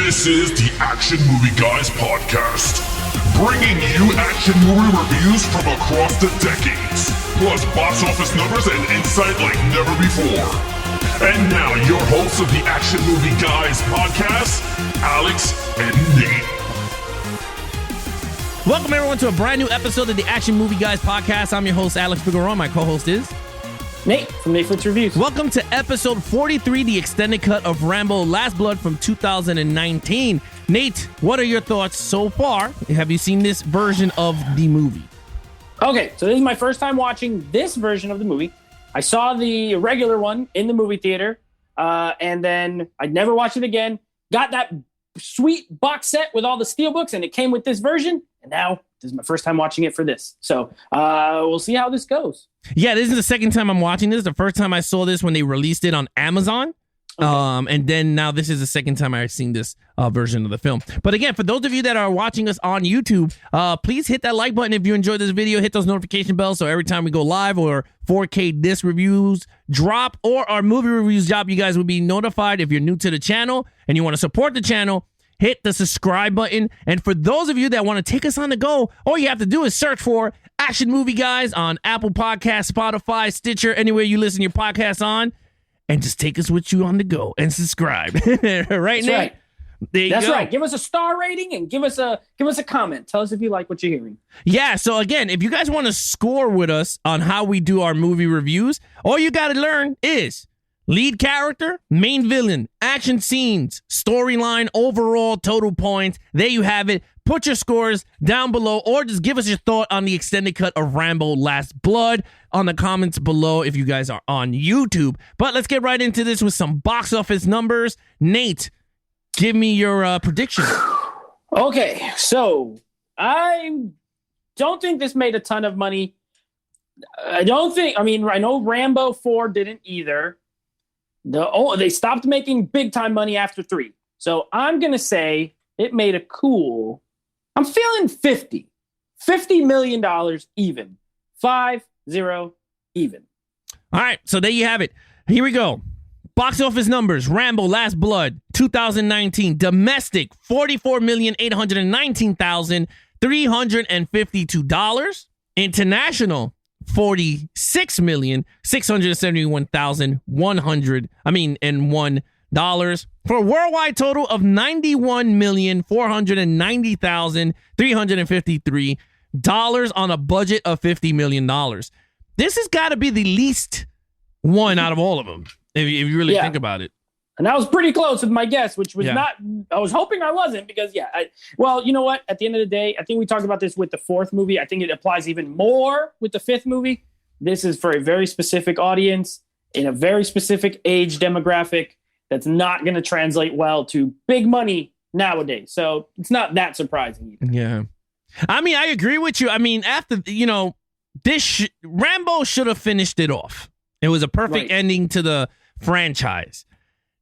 This is the Action Movie Guys podcast, bringing you action movie reviews from across the decades, plus box office numbers and insight like never before. And now, your hosts of the Action Movie Guys podcast, Alex and Nate. Welcome, everyone, to a brand new episode of the Action Movie Guys podcast. I'm your host, Alex Figueroa. My co-host is Nate from Nate Reviews. Welcome to episode 43, the extended cut of Rambo Last Blood from 2019. Nate, what are your thoughts so far? Have you seen this version of the movie? Okay, so this is my first time watching this version of the movie. I saw the regular one in the movie theater, and then I never watched it again. Got that sweet box set with all the steelbooks, and it came with this version. And now this is my first time watching it for this. So we'll see how this goes. Yeah, this is the second time I'm watching this. The first time I saw this when they released it on Amazon. Okay. And then now this is the second time I've seen this version of the film. But again, for those of you that are watching us on YouTube, please hit that like button if you enjoyed this video. Hit those notification bells so every time we go live or 4K disc reviews drop or our movie reviews drop, you guys will be notified. If you're new to the channel and you want to support the channel, hit the subscribe button. And for those of you that want to take us on the go, all you have to do is search for Action Movie Guys on Apple Podcasts, Spotify, Stitcher, anywhere you listen to your podcasts on, and just take us with you on the go and subscribe. Right, Nate? Right. There you That's go. right. Give us a star rating and give us a comment. Tell us if you like what you're hearing. Yeah, so again, if you guys want to score with us on how we do our movie reviews, all you got to learn is lead character, main villain, action scenes, storyline, overall total points. There you have it. Put your scores down below or just give us your thought on the extended cut of Rambo Last Blood on the comments below if you guys are on YouTube. But let's get right into this with some box office numbers. Nate, give me your prediction. Okay, so I don't think this made a ton of money. I know Rambo 4 didn't either. They stopped making big time money after 3. So I'm going to say it made a cool, I'm feeling $50 million even. 5-0 even. All right, so there you have it. Here we go. Box office numbers. Rambo Last Blood 2019. Domestic $44,819,352. International $46,671,101 for a worldwide total of $91,490,353 on a budget of $50 million. This has got to be the least one out of all of them, if you really think about it. And I was pretty close with my guess, which was not, I was hoping I wasn't because, well, you know what? At the end of the day, I think we talked about this with the 4th movie. I think it applies even more with the 5th movie. This is for a very specific audience in a very specific age demographic that's not going to translate well to big money nowadays. So it's not that surprising either. Yeah. I mean, I agree with you. I mean, after, Rambo should have finished it off. It was a perfect ending to the franchise.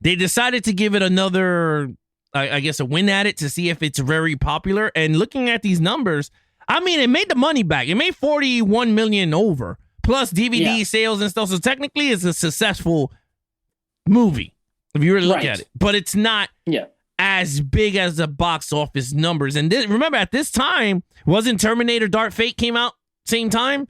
They decided to give it another, I guess, a win at it to see if it's very popular. And looking at these numbers, I mean, it made the money back. It made $41 million over, plus DVD sales and stuff. So technically, it's a successful movie if you really look at it. But it's not as big as the box office numbers. And remember, at this time, wasn't Terminator Dark Fate came out same time?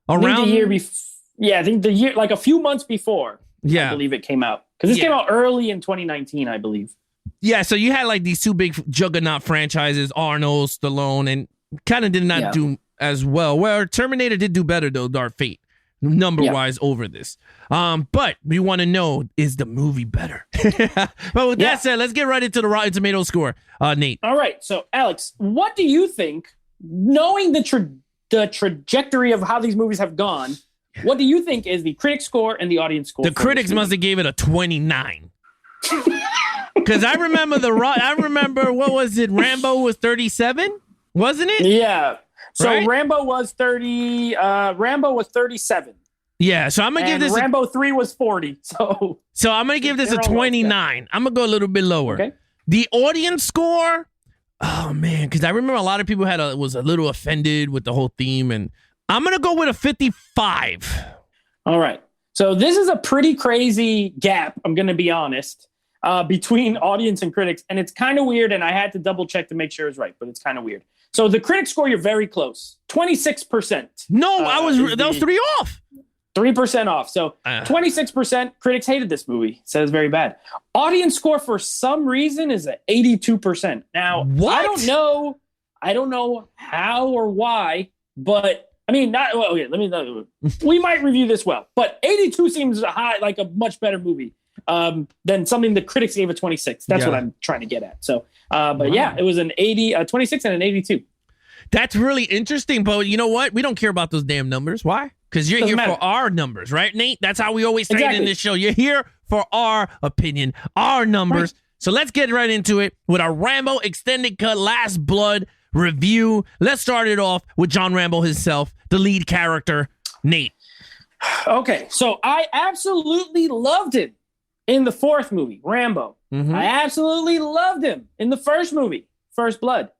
Around the year before. Yeah, I think the year, like a few months before, I believe it came out. Because this came out early in 2019, I believe. Yeah, so you had like these two big juggernaut franchises, Arnold, Stallone, and kind of did not do as well. Well, Terminator did do better, though, Dark Fate, number-wise over this. But we want to know, is the movie better? But with that said, let's get right into the Rotten Tomatoes score, Nate. All right, so Alex, what do you think, knowing the trajectory of how these movies have gone, what do you think is the critic score and the audience score? The critics must have gave it a 29. Because I remember, what was it? Rambo was 37, wasn't it? Yeah. So right? Rambo was 37. Yeah, so I'm going to give this... Rambo 3 was 40. So I'm going to give this a 29. I'm going to go a little bit lower. Okay. The audience score... Oh, man, because I remember a lot of people was a little offended with the whole theme, and I'm going to go with a 55. All right. So this is a pretty crazy gap, I'm going to be honest. between audience and critics, and it's kind of weird, and I had to double check to make sure it's right, but it's kind of weird. So the critic score, you're very close. 26%. No, that was 3 off. 3% off. So 26% critics hated this movie. Said it's very bad. Audience score for some reason is at 82%. Now, what? I don't know how or why, but I mean, we might review this well, but 82 seems high, like a much better movie than something the critics gave a 26. That's what I'm trying to get at. So, but yeah, it was an 26 and an 82. That's really interesting, but you know what? We don't care about those damn numbers. Why? Because you're here for our numbers, right, Nate? That's how we always say it in this show. You're here for our opinion, our numbers. Right. So let's get right into it with our Rambo Extended Cut Last Blood review. Let's start it off with John Rambo himself, the lead character, Nate. Okay, so I absolutely loved him in the fourth movie, Rambo. Mm-hmm. I absolutely loved him in the first movie, First Blood.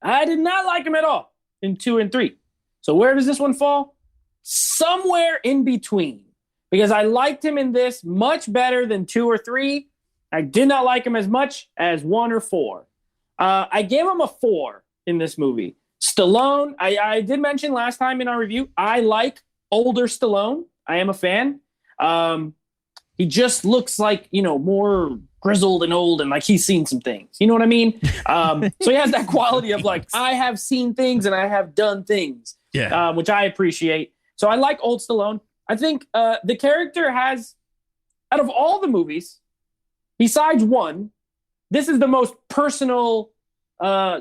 I did not like him at all in 2 and 3. So where does this one fall? Somewhere in between. Because I liked him in this much better than 2 or 3. I did not like him as much as 1 or 4. I gave him a 4 in this movie. Stallone, I did mention last time in our review, I like older Stallone. I am a fan. He just looks like, more grizzled and old and like he's seen some things. You know what I mean? So he has that quality of like, I have seen things and I have done things, which I appreciate. So I like old Stallone. I think the character has, out of all the movies, besides 1, this is the most personal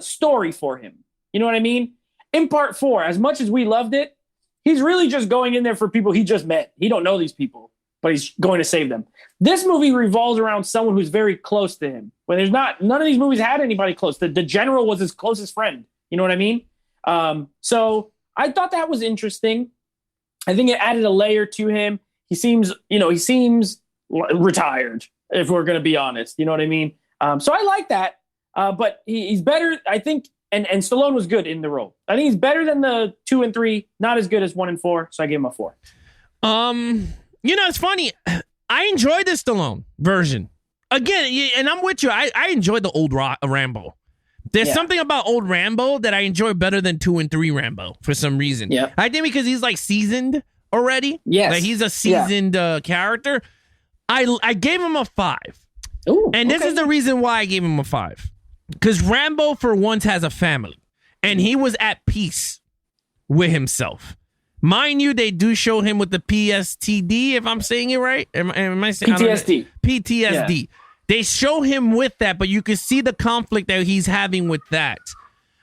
story for him. You know what I mean? In part 4, as much as we loved it, he's really just going in there for people he just met. He don't know these people, but he's going to save them. This movie revolves around someone who's very close to him. When none of these movies had anybody close. The general was his closest friend. You know what I mean? So I thought that was interesting. I think it added a layer to him. He seems retired, if we're going to be honest. You know what I mean? So I like that. But he's better, I think, and Stallone was good in the role. I think he's better than the 2 and 3, not as good as 1 and 4, so I gave him a 4. It's funny. I enjoyed the Stallone version. Again, and I'm with you. I enjoyed the old Rambo. There's something about old Rambo that I enjoy better than 2 and 3 Rambo for some reason. Yeah. I think because he's like seasoned already. Yes. Like he's a seasoned character. I gave him a 5. Ooh, and this is the reason why I gave him a 5. Because Rambo, for once, has a family. And he was at peace with himself. Mind you, they do show him with the PTSD, if I'm saying it right. Am I saying PTSD? PTSD. Yeah. They show him with that, but you can see the conflict that he's having with that.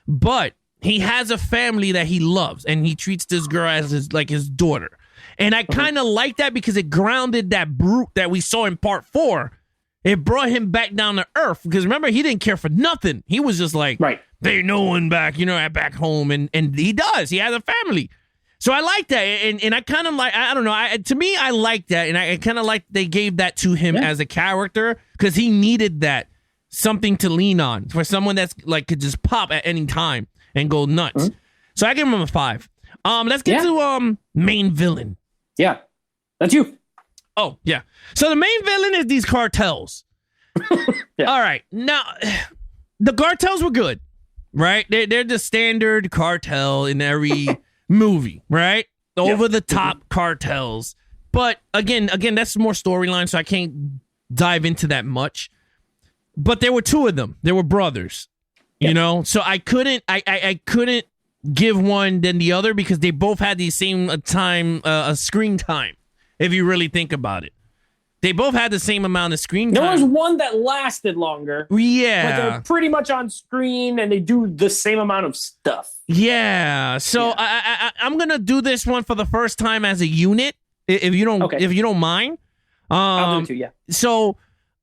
But he has a family that he loves, and he treats this girl as his daughter. And I kind of like that because it grounded that brute that we saw in part 4. It brought him back down to earth because remember, he didn't care for nothing. He was just like, there's no one back, back home. And he does. He has a family. So I like that. And I kind of like, I don't know. To me, I like that. And I kind of like they gave that to him as a character because he needed that. Something to lean on for someone that's like could just pop at any time and go nuts. Mm-hmm. So I give him a 5. Let's get to main villain. Yeah. That's you. Oh, yeah. So the main villain is these cartels. All right. Now, the cartels were good, right? They're the standard cartel in every movie, right? Over-the-top cartels. But again, that's more storyline, so I can't dive into that much. But there were 2 of them. They were brothers, you know? So I couldn't give one than the other because they both had the same screen time. If you really think about it, they both had the same amount of screen time. There was one that lasted longer. Yeah. But they're pretty much on screen and they do the same amount of stuff. Yeah. So I'm going to do this one for the first time as a unit, if you don't mind. I'll do it too, yeah. So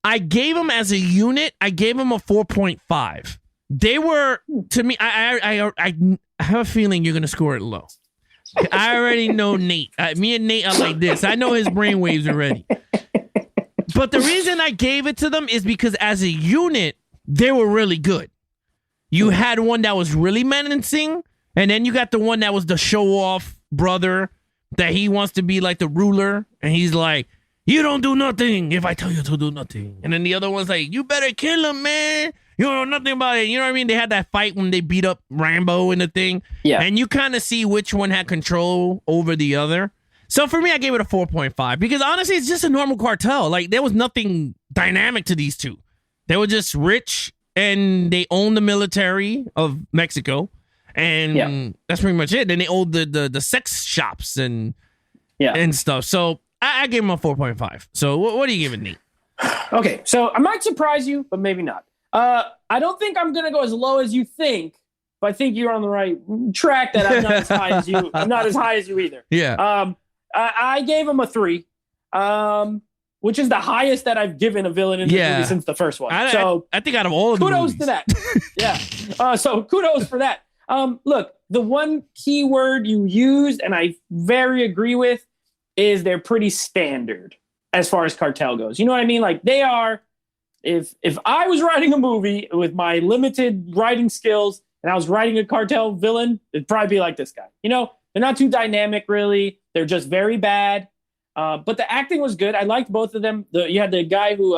I gave them as a unit, I gave them a 4.5. They were, to me, I have a feeling you're going to score it low. I already know Nate. Me and Nate are like this. I know his brainwaves already. But the reason I gave it to them is because as a unit, they were really good. You had one that was really menacing, and then you got the one that was the show-off brother that he wants to be like the ruler, and he's like, you don't do nothing if I tell you to do nothing. And then the other one's like, you better kill him, man. You don't know nothing about it. You know what I mean? They had that fight when they beat up Rambo and the thing. Yeah. And you kind of see which one had control over the other. So for me, I gave it a 4.5 because honestly, it's just a normal cartel. Like, there was nothing dynamic to these two. They were just rich and they owned the military of Mexico. And that's pretty much it. Then they owned the sex shops and stuff. So I gave them a 4.5. So what are you giving, Nate? Okay, so I might surprise you, but maybe not. I don't think I'm going to go as low as you think, but I think you're on the right track that I'm not as high as you. I'm not as high as you either. Yeah. I gave him a 3, which is the highest that I've given a villain in the movie since the first one. I think out of all of the kudos movies. to that. Yeah. So kudos for that. Look, the one key word you used, and I very agree with, is they're pretty standard as far as cartel goes. You know what I mean? Like, they are, if I was writing a movie with my limited writing skills and I was writing a cartel villain, it'd probably be like this guy. You know, they're not too dynamic, really. They're just very bad. But the acting was good. I liked both of them. You had the guy who,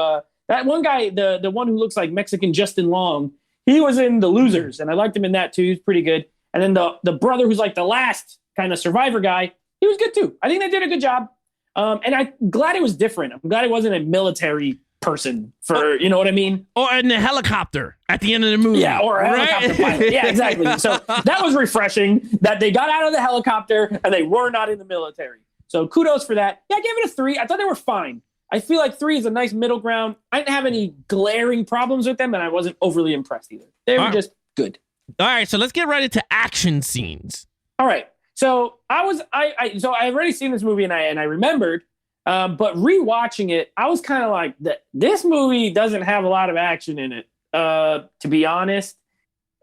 that one guy, the one who looks like Mexican Justin Long, he was in The Losers, and I liked him in that too. He was pretty good. And then the brother who's like the last kind of survivor guy, he was good too. I think they did a good job. And I'm glad it was different. I'm glad it wasn't a military person for, you know what I mean? Or in the helicopter at the end of the movie. Yeah, or a helicopter pilot. Yeah, exactly. So that was refreshing that they got out of the helicopter and they were not in the military. So kudos for that. Yeah, I gave it a 3. I thought they were fine. I feel like 3 is a nice middle ground. I didn't have any glaring problems with them, and I wasn't overly impressed either. They were just good. All right, so let's get right into action scenes. All right. So I already seen this movie and I remembered, but rewatching it, I was kind of like, this movie doesn't have a lot of action in it, to be honest.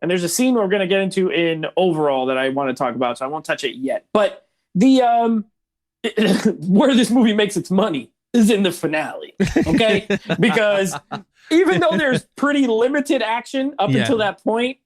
And there's a scene we're going to get into in overall that I want to talk about, so I won't touch it yet. But the where this movie makes its money is in the finale, okay? Because even though there's pretty limited action up until that point,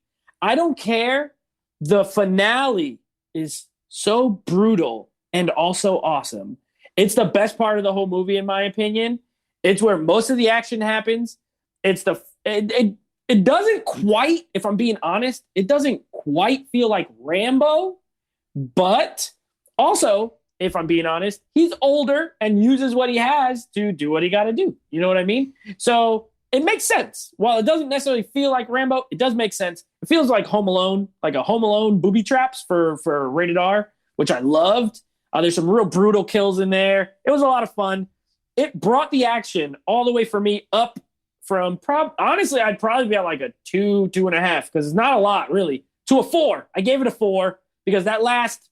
I don't care. The finale is so brutal and also awesome. It's the best part of the whole movie, in my opinion. It's where most of the action happens. It's it doesn't quite, if I'm being honest, it doesn't quite feel like Rambo, but also, if I'm being honest, he's older and uses what he has to do what he got to do. You know what I mean? So it makes sense. While it doesn't necessarily feel like Rambo, it does make sense. It feels like Home Alone, like a Home Alone booby traps for rated R, which I loved. There's some real brutal kills in there. It was a lot of fun. It brought the action all the way for me up from honestly, I'd probably be at like a 2.5, because it's not a lot really, to a 4. I gave it a 4 because that last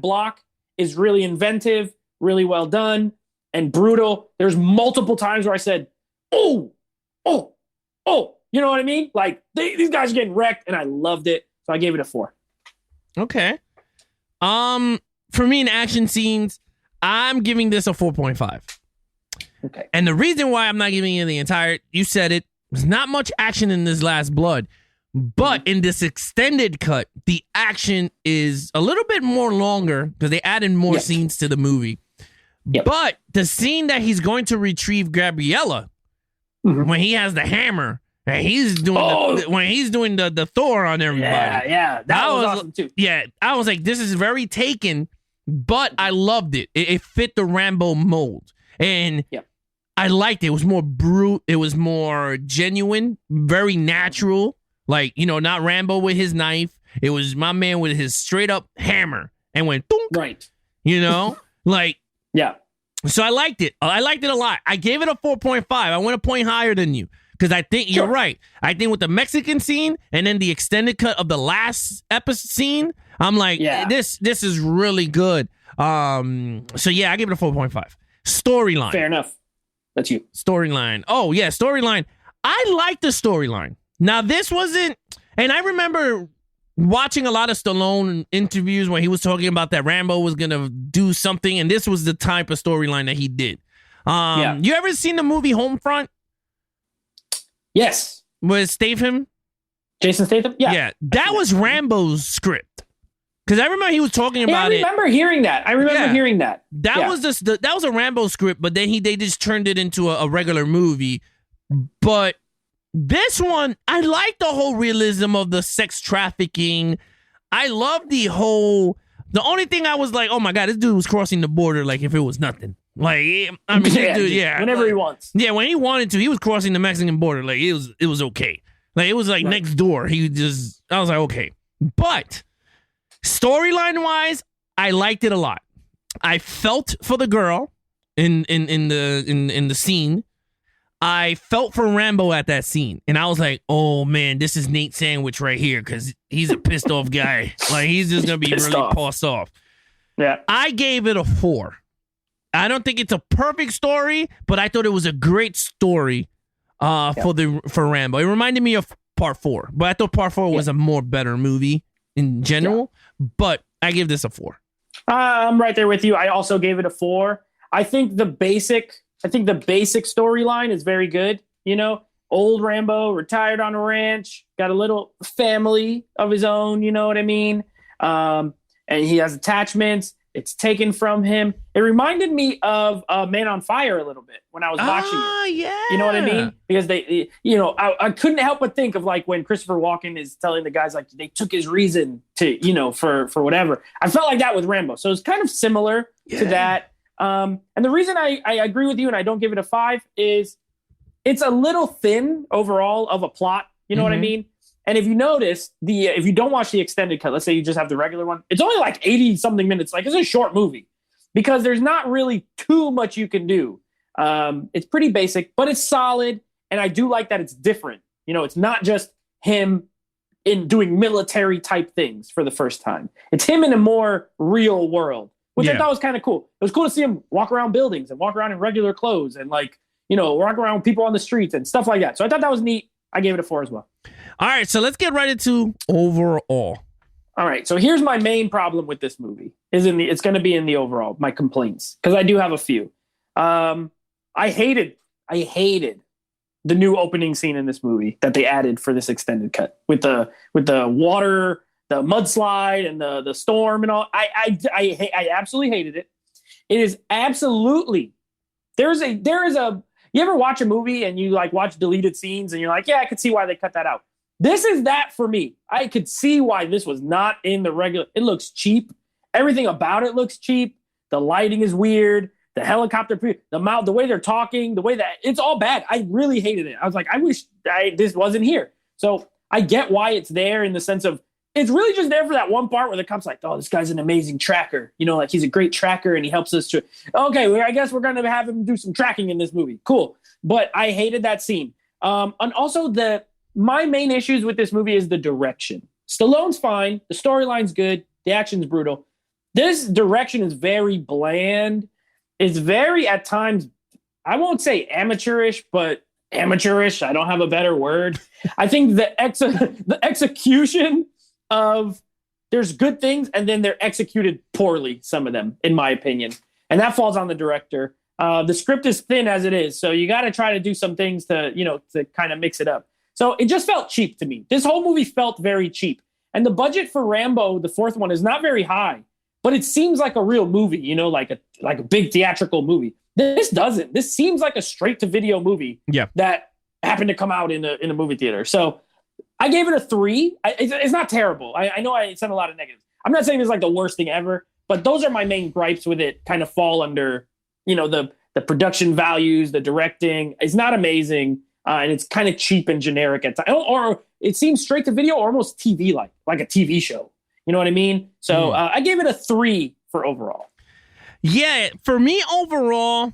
block is really inventive, really well done, and brutal. There's multiple times where I said, oh, you know what I mean? Like, these guys are getting wrecked, and I loved it. So I gave it a 4. Okay. For me in action scenes, I'm giving this a 4.5. Okay. And the reason why I'm not giving you the entire, you said it, there's not much action in this Last Blood. But in this extended cut, the action is a little bit more longer because they added more scenes to the movie. Yep. But the scene that he's going to retrieve Gabriella, when he has the hammer and he's doing the Thor on everybody. Yeah, that was awesome too. Yeah, I was like, this is very Taken, but I loved it. It fit the Rambo mold, and I liked it. It was more brute. It was more genuine, very natural. Like, you know, not Rambo with his knife. It was my man with his straight up hammer and went thunk. Right. You know, like, yeah. So I liked it. I liked it a lot. I gave it a 4.5. I went a point higher than you because I think you're right. I think with the Mexican scene and then the extended cut of the last episode scene, I'm like, this is really good. So yeah, I give it a 4.5. Storyline. Fair enough. That's you. Storyline. Oh yeah, storyline. I like the storyline. Now, this wasn't, and I remember watching a lot of Stallone interviews when he was talking about that Rambo was going to do something, and this was the type of storyline that he did. You ever seen the movie Homefront? Yes. With Statham? Jason Statham? Yeah. Yeah, that was Rambo's script. Because I remember he was talking about it. I remember hearing that. That was just that was a Rambo script, but then they just turned it into a regular movie. But this one, I like the whole realism of the sex trafficking. I love the only thing I was like, oh my God, this dude was crossing the border like if it was nothing. Like, I mean, dude, whenever he wants. Yeah, when he wanted to, he was crossing the Mexican border. Like, it was okay. Like, it was like next door. I was like, okay. But storyline wise, I liked it a lot. I felt for the girl in the scene. I felt for Rambo at that scene, and I was like, "Oh man, this is Nate Sandwich right here because he's a pissed off guy. Like he's just gonna be really pissed off." Yeah, I gave it a 4. I don't think it's a perfect story, but I thought it was a great story for Rambo. It reminded me of Part 4, but I thought Part 4 was a more better movie in general. Yeah. But I give this a 4. I'm right there with you. I also gave it a 4. I think the basic storyline is very good. You know, old Rambo, retired on a ranch, got a little family of his own. You know what I mean? And he has attachments. It's taken from him. It reminded me of Man on Fire a little bit when I was watching it. Yeah. You know what I mean? Because I couldn't help but think of like when Christopher Walken is telling the guys like they took his reason to, for whatever. I felt like that with Rambo. So it's kind of similar to that. And the reason I agree with you and I don't give it a 5 is it's a little thin overall of a plot. You know what I mean? And if you notice, if you don't watch the extended cut, let's say you just have the regular one, it's only like 80 something minutes. Like it's a short movie because there's not really too much you can do. It's pretty basic, but it's solid. And I do like that it's different. You know, it's not just him in doing military type things for the first time. It's him in a more real world, which I thought was kind of cool. It was cool to see him walk around buildings and walk around in regular clothes and like, walk around with people on the streets and stuff like that. So I thought that was neat. I gave it a 4 as well. All right, so let's get right into overall. All right, so here's my main problem with this movie. It's going to be in the overall, my complaints, because I do have a few. I hated the new opening scene in this movie that they added for this extended cut with the water, the mudslide, and the storm and all. I absolutely hated it. It is absolutely there is a. You ever watch a movie and you like watch deleted scenes and you're like, yeah, I could see why they cut that out. This is that for me. I could see why this was not in the regular. It looks cheap. Everything about it looks cheap. The lighting is weird. The helicopter, the way they're talking, the way that it's all bad. I really hated it. I was like, I wish this wasn't here. So I get why it's there in the sense of it's really just there for that one part where the cop's like, oh, this guy's an amazing tracker. Like he's a great tracker and he helps us to, okay, well, I guess we're going to have him do some tracking in this movie. Cool. But I hated that scene. And also my main issues with this movie is the direction. Stallone's fine. The storyline's good. The action's brutal. This direction is very bland. It's very, at times, I won't say amateurish, but amateurish. I don't have a better word. I think the execution of there's good things and then they're executed poorly, some of them, in my opinion. And that falls on the director. The script is thin as it is. So you got to try to do some things to kind of mix it up. So it just felt cheap to me. This whole movie felt very cheap. And the budget for Rambo, the fourth one, is not very high, but it seems like a real movie, like a big theatrical movie. This doesn't. This seems like a straight to video movie that happened to come out in a movie theater. So I gave it a 3. It's not terrible. I know I said a lot of negatives. I'm not saying it's like the worst thing ever, but those are my main gripes with it. Kind of fall under, the production values, the directing. It's not amazing. And it's kind of cheap and generic at times. Or it seems straight to video or almost TV like a TV show. You know what I mean? So I gave it a 3 for overall. Yeah, for me overall,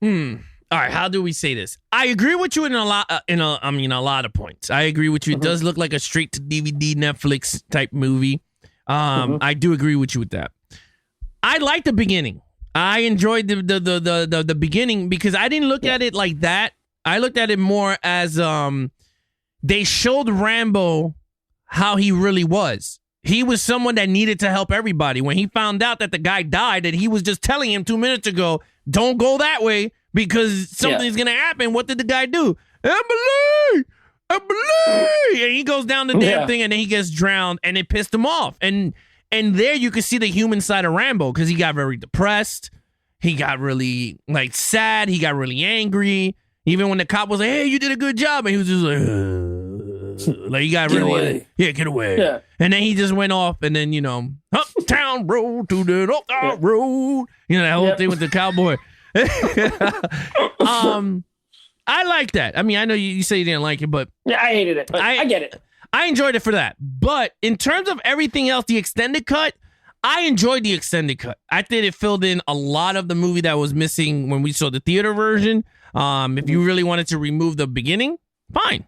all right, how do we say this? I agree with you in a lot of points. I agree with you. It does look like a straight to DVD Netflix type movie. I do agree with you with that. I like the beginning. I enjoyed the beginning because I didn't look at it like that. I looked at it more as they showed Rambo how he really was. He was someone that needed to help everybody. When he found out that the guy died, and he was just telling him 2 minutes ago, don't go that way because something's going to happen. What did the guy do? Emily! And he goes down the damn thing and then he gets drowned and it pissed him off. And And there you could see the human side of Rambo because he got very depressed. He got really like sad. He got really angry. Even when the cop was like, "Hey, you did a good job," and he was just like he got Get really away. Yeah, get away. Yeah. And then he just went off, and then uptown road to the uptown road. That whole thing with the cowboy. I like that. I mean, I know you say you didn't like it, but Yeah, I hated it. But I get it. I enjoyed it for that. But in terms of everything else, the extended cut, I enjoyed the extended cut. I think it filled in a lot of the movie that was missing when we saw the theater version. If you really wanted to remove the beginning, fine.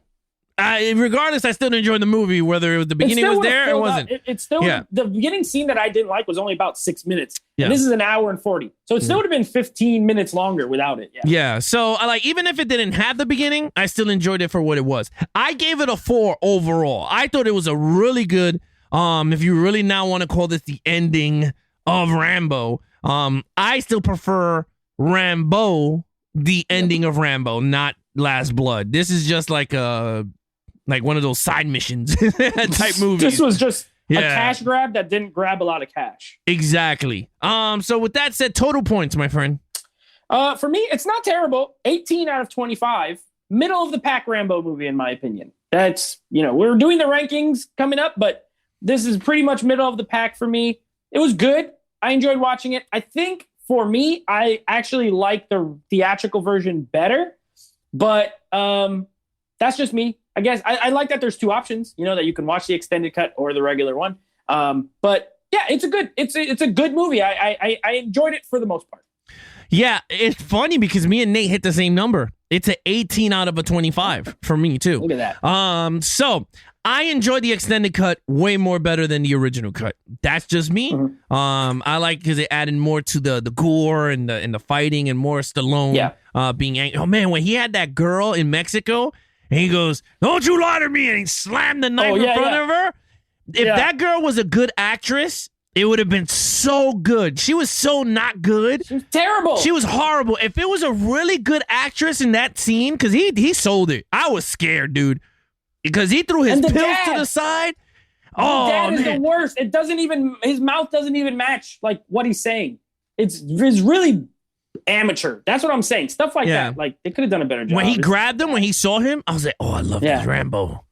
Regardless, I still enjoyed the movie, whether it was the beginning was there or wasn't. It still, the beginning scene that I didn't like was only about 6 minutes. Yeah. And this is an hour and 40. So it still would have been 15 minutes longer without it. Yeah. So even if it didn't have the beginning, I still enjoyed it for what it was. I gave it a 4 overall. I thought it was a really good, if you really now want to call this the ending of Rambo, I still prefer Rambo, the ending of Rambo, not Last Blood. This is just like one of those side missions type movies. This was just a cash grab that didn't grab a lot of cash. Exactly. So with that said, total points, my friend. For me, it's not terrible. 18 out of 25. Middle of the pack Rambo movie, in my opinion. That's, we're doing the rankings coming up, but this is pretty much middle of the pack for me. It was good. I enjoyed watching it. I think for me, I actually like the theatrical version better, but that's just me. I guess I like that there's 2 options, that you can watch the extended cut or the regular one. But yeah, it's a good movie. I enjoyed it for the most part. Yeah, it's funny because me and Nate hit the same number. It's an 18 out of a 25 for me too. Look at that. So I enjoyed the extended cut way more better than the original cut. That's just me. Mm-hmm. I like because it added more to the gore and the fighting and more Stallone being angry. Oh man, when he had that girl in Mexico. And he goes, "Don't you lie to me!" And he slammed the knife in front of her. If that girl was a good actress, it would have been so good. She was so not good. She was terrible. She was horrible. If it was a really good actress in that scene, because he sold it. I was scared, dude. Because he threw his pills to the side. Oh, dad is the worst. It doesn't even, his mouth doesn't even match like what he's saying. It's really amateur. That's what I'm saying. Stuff like that. Like they could have done a better job. When he grabbed him, when he saw him, I was like, "Oh, I love this Rambo."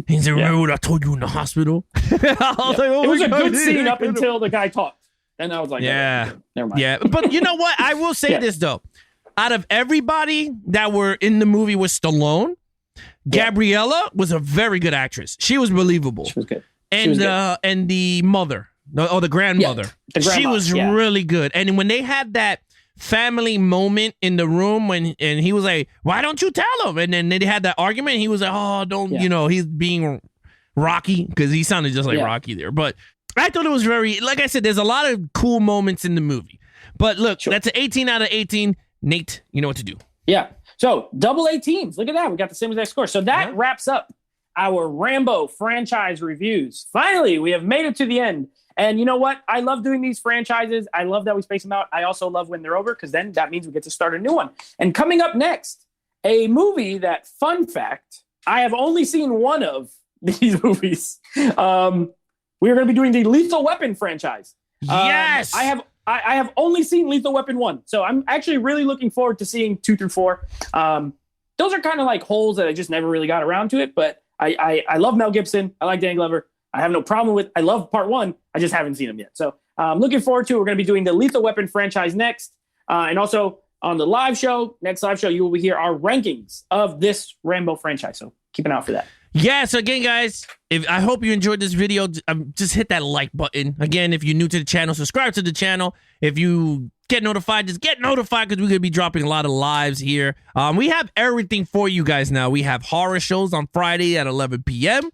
He said, "Remember what I told you in the hospital?" I was like, "Oh, it was a good scene up until the guy talked, and I was like, never mind." Yeah, but you know what? I will say this though: out of everybody that were in the movie with Stallone, Gabriella was a very good actress. She was believable. She was good. And the mother, or the grandmother, she was really good. And when they had that family moment in the room and he was like, "Why don't you tell him?" And then they had that argument and he was like, "Oh, don't," he's being Rocky because he sounded just like Rocky there. But I thought it was very, like I said, there's a lot of cool moments in the movie. But look, that's an 18 out of 18. Nate, you know what to do. Yeah. So double 18s. Look at that. We got the same exact score. So that wraps up our Rambo franchise reviews. Finally, we have made it to the end. And you know what? I love doing these franchises. I love that we space them out. I also love when they're over because then that means we get to start a new one. And coming up next, a movie that, fun fact, I have only seen one of these movies. We are going to be doing the Lethal Weapon franchise. Yes! I have only seen Lethal Weapon 1. So I'm actually really looking forward to seeing 2 through 4. Those are kind of like holes that I just never really got around to it. But I love Mel Gibson. I like Dan Glover. I have no problem with. I love part 1. I just haven't seen them yet. So I'm looking forward to it. We're going to be doing the Lethal Weapon franchise next. And also on the live show, next live show, you will hear our rankings of this Rambo franchise. So keep an eye out for that. Yeah, so again, guys, I hope you enjoyed this video. Just hit that like button. Again, if you're new to the channel, subscribe to the channel. If you get notified, just get notified because we're going to be dropping a lot of lives here. We have everything for you guys now. We have horror shows on Friday at 11 p.m.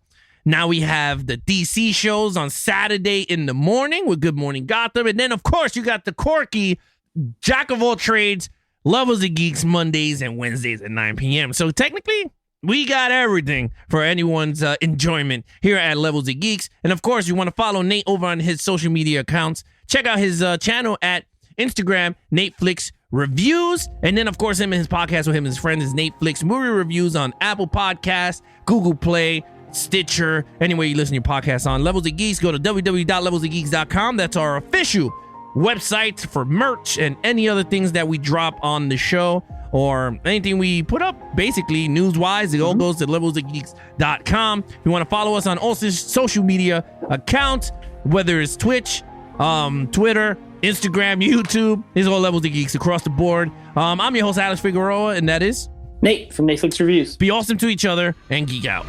Now we have the DC shows on Saturday in the morning with Good Morning Gotham. And then, of course, you got the quirky Jack of all trades, Levels of Geeks Mondays and Wednesdays at 9 p.m. So technically, we got everything for anyone's enjoyment here at Levels of Geeks. And of course, you want to follow Nate over on his social media accounts. Check out his channel at Instagram, NateFlix Reviews. And then, of course, him and his podcast with him and his friends is NateFlix Movie Reviews on Apple Podcasts, Google Play, Stitcher, anywhere you listen to your podcasts on. Levels of Geeks, go to www.levelsofgeeks.com. That's our official website for merch and any other things that we drop on the show or anything we put up, basically news-wise. It all goes to levelsofgeeks.com. If you want to follow us on all social media accounts, whether it's Twitch, Twitter, Instagram, YouTube, it's all Levels of Geeks across the board. I'm your host, Alex Figueroa, and that is Nate from Netflix Reviews. Be awesome to each other and geek out.